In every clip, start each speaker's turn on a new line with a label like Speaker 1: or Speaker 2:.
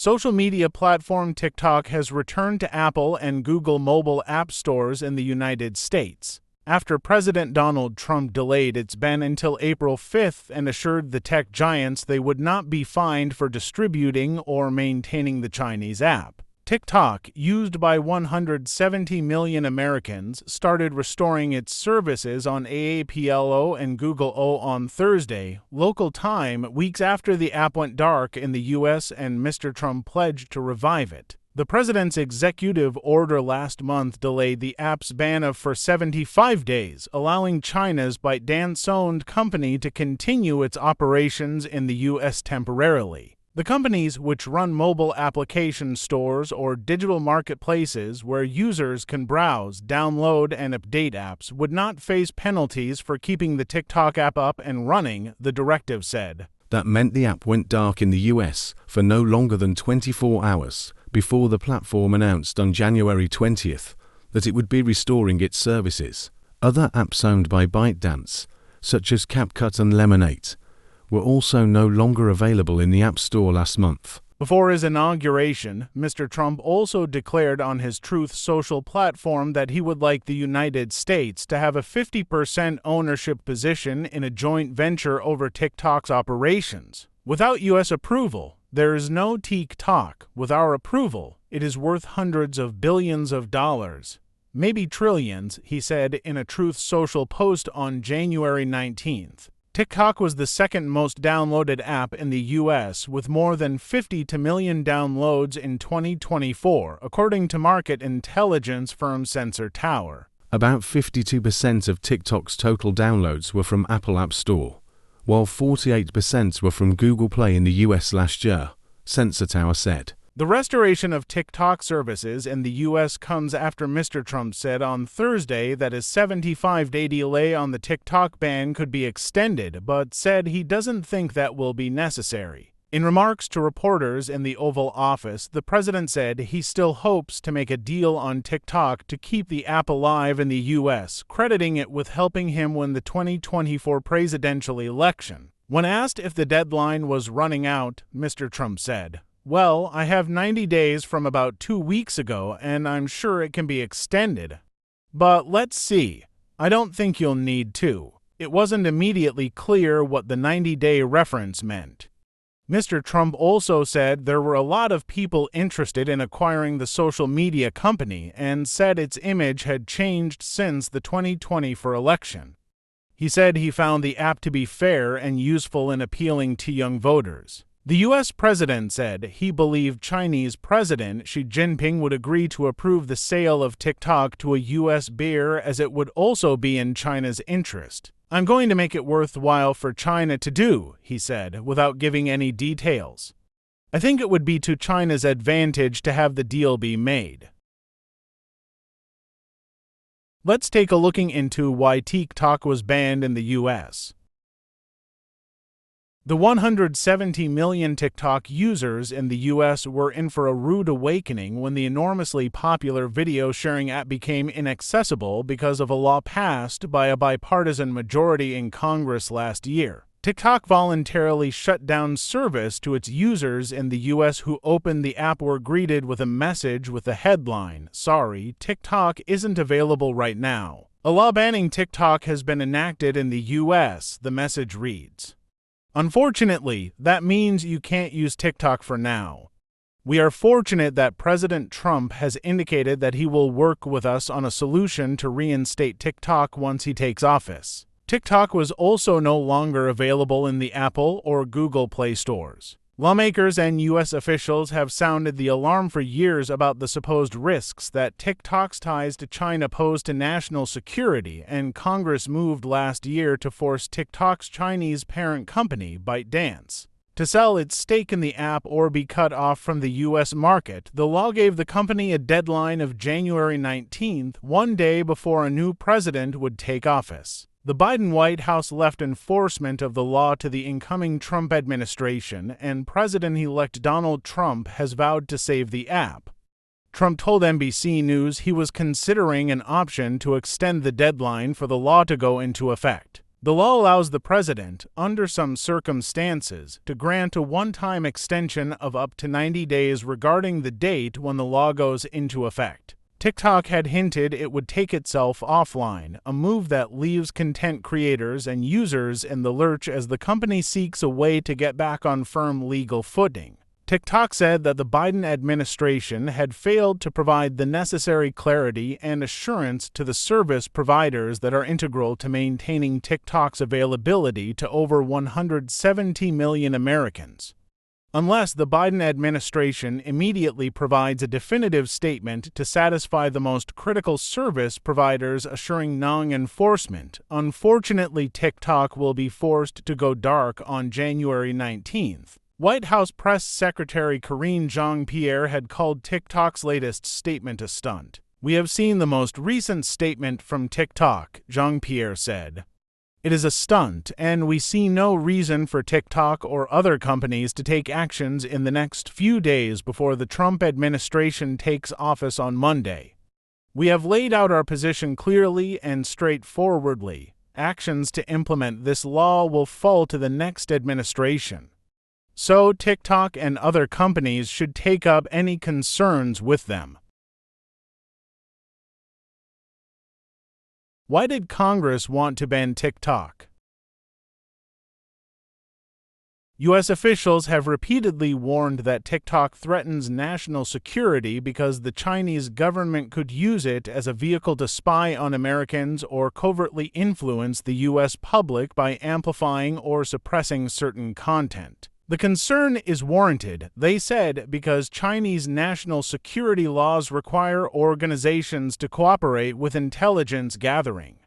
Speaker 1: Social media platform TikTok has returned to Apple and Google mobile app stores in the United States, after President Donald Trump delayed its ban until April 5th and assured the tech giants they would not be fined for distributing or maintaining the Chinese app. TikTok, used by 170 million Americans, started restoring its services on AAPLO and Google O on Thursday, local time, weeks after the app went dark in the U.S. and Mr. Trump pledged to revive it. The president's executive order last month delayed the app's ban for 75 days, allowing China's ByteDance-owned company to continue its operations in the U.S. temporarily. The companies, which run mobile application stores or digital marketplaces where users can browse, download, and update apps, would not face penalties for keeping the TikTok app up and running, the directive said.
Speaker 2: That meant the app went dark in the US for no longer than 24 hours before the platform announced on January 20th that it would be restoring its services. Other apps owned by ByteDance, such as CapCut and Lemonade, were also no longer available in the App Store last month.
Speaker 1: Before his inauguration, Mr. Trump also declared on his Truth Social platform that he would like the United States to have a 50% ownership position in a joint venture over TikTok's operations. Without U.S. approval, there is no TikTok. With our approval, it is worth hundreds of billions of dollars, maybe trillions, he said in a Truth Social post on January 19th. TikTok was the second most downloaded app in the U.S. with more than 50 million downloads in 2024, according to market intelligence firm Sensor Tower.
Speaker 2: About 52% of TikTok's total downloads were from Apple App Store, while 48% were from Google Play in the U.S. last year, Sensor Tower said.
Speaker 1: The restoration of TikTok services in the U.S. comes after Mr. Trump said on Thursday that his 75-day delay on the TikTok ban could be extended, but said he doesn't think that will be necessary. In remarks to reporters in the Oval Office, the president said he still hopes to make a deal on TikTok to keep the app alive in the U.S., crediting it with helping him win the 2024 presidential election. When asked if the deadline was running out, Mr. Trump said, "Well, I have 90 days from about 2 weeks ago, and I'm sure it can be extended. But let's see. I don't think you'll need to." It wasn't immediately clear what the 90-day reference meant. Mr. Trump also said there were a lot of people interested in acquiring the social media company and said its image had changed since the 2024 election. He said he found the app to be fair and useful in appealing to young voters. The U.S. president said he believed Chinese President Xi Jinping would agree to approve the sale of TikTok to a U.S. buyer as it would also be in China's interest. "I'm going to make it worthwhile for China to do," he said, without giving any details. "I think it would be to China's advantage to have the deal be made." Let's take a look into why TikTok was banned in the U.S. The 170 million TikTok users in the U.S. were in for a rude awakening when the enormously popular video-sharing app became inaccessible because of a law passed by a bipartisan majority in Congress last year. TikTok voluntarily shut down service to its users in the U.S. who opened the app were greeted with a message with the headline, "Sorry, TikTok isn't available right now." A law banning TikTok has been enacted in the U.S., the message reads. "Unfortunately, that means you can't use TikTok for now. We are fortunate that President Trump has indicated that he will work with us on a solution to reinstate TikTok once he takes office." TikTok was also no longer available in the Apple or Google Play stores. Lawmakers and U.S. officials have sounded the alarm for years about the supposed risks that TikTok's ties to China pose to national security, and Congress moved last year to force TikTok's Chinese parent company, ByteDance, to sell its stake in the app or be cut off from the U.S. market. The law gave the company a deadline of January 19th, one day before a new president would take office. The Biden White House left enforcement of the law to the incoming Trump administration, and President-elect Donald Trump has vowed to save the app. Trump told NBC News he was considering an option to extend the deadline for the law to go into effect. The law allows the president, under some circumstances, to grant a one-time extension of up to 90 days regarding the date when the law goes into effect. TikTok had hinted it would take itself offline, a move that leaves content creators and users in the lurch as the company seeks a way to get back on firm legal footing. TikTok said that the Biden administration had failed to provide the necessary clarity and assurance to the service providers that are integral to maintaining TikTok's availability to over 170 million Americans. Unless the Biden administration immediately provides a definitive statement to satisfy the most critical service providers assuring non-enforcement, unfortunately TikTok will be forced to go dark on January 19th. White House Press Secretary Karine Jean-Pierre had called TikTok's latest statement a stunt. "We have seen the most recent statement from TikTok," Jean-Pierre said. "It is a stunt, and we see no reason for TikTok or other companies to take actions in the next few days before the Trump administration takes office on Monday. We have laid out our position clearly and straightforwardly. Actions to implement this law will fall to the next administration. So TikTok and other companies should take up any concerns with them." Why did Congress want to ban TikTok? U.S. officials have repeatedly warned that TikTok threatens national security because the Chinese government could use it as a vehicle to spy on Americans or covertly influence the U.S. public by amplifying or suppressing certain content. The concern is warranted, they said, because Chinese national security laws require organizations to cooperate with intelligence gathering.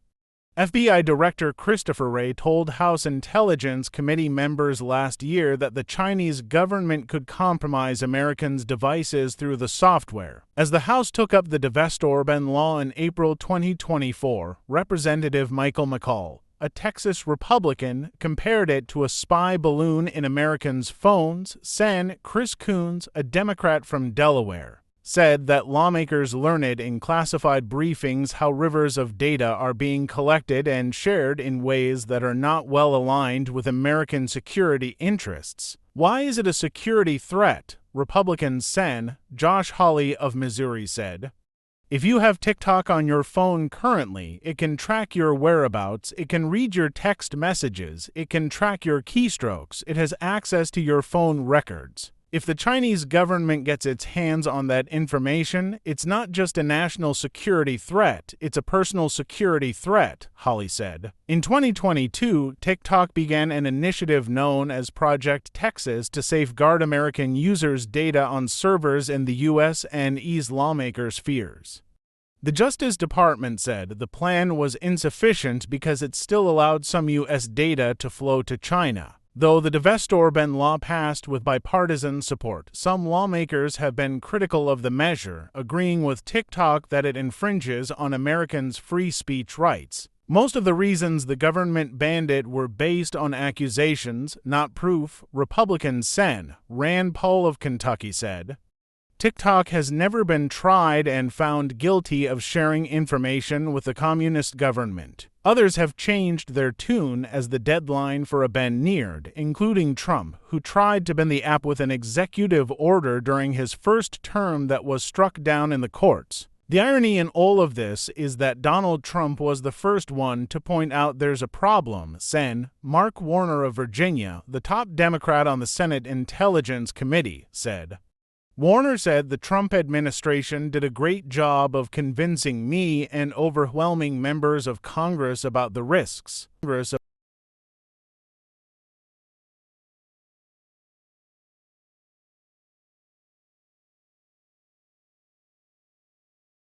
Speaker 1: FBI Director Christopher Wray told House Intelligence Committee members last year that the Chinese government could compromise Americans' devices through the software. As the House took up the Divest-Orban law in April 2024, Representative Michael McCall, a Texas Republican, compared it to a spy balloon in Americans' phones. Chris Coons, a Democrat from Delaware, said that lawmakers learned in classified briefings how rivers of data are being collected and shared in ways that are not well aligned with American security interests. Why is it a security threat? Republican Sen. Josh Hawley of Missouri said. If you have TikTok on your phone currently, it can track your whereabouts, it can read your text messages, it can track your keystrokes, it has access to your phone records. If the Chinese government gets its hands on that information, it's not just a national security threat, it's a personal security threat, Hawley said. In 2022, TikTok began an initiative known as Project Texas to safeguard American users' data on servers in the U.S. and ease lawmakers' fears. The Justice Department said the plan was insufficient because it still allowed some U.S. data to flow to China. Though the Divest-Orban law passed with bipartisan support, some lawmakers have been critical of the measure, agreeing with TikTok that it infringes on Americans' free speech rights. Most of the reasons the government banned it were based on accusations, not proof, Republican Sen. Rand Paul of Kentucky said. TikTok has never been tried and found guilty of sharing information with the communist government. Others have changed their tune as the deadline for a ban neared, including Trump, who tried to ban the app with an executive order during his first term that was struck down in the courts. The irony in all of this is that Donald Trump was the first one to point out there's a problem, Sen. Mark Warner of Virginia, the top Democrat on the Senate Intelligence Committee, said. Warner said the Trump administration did a great job of convincing me and overwhelming members of Congress about the risks.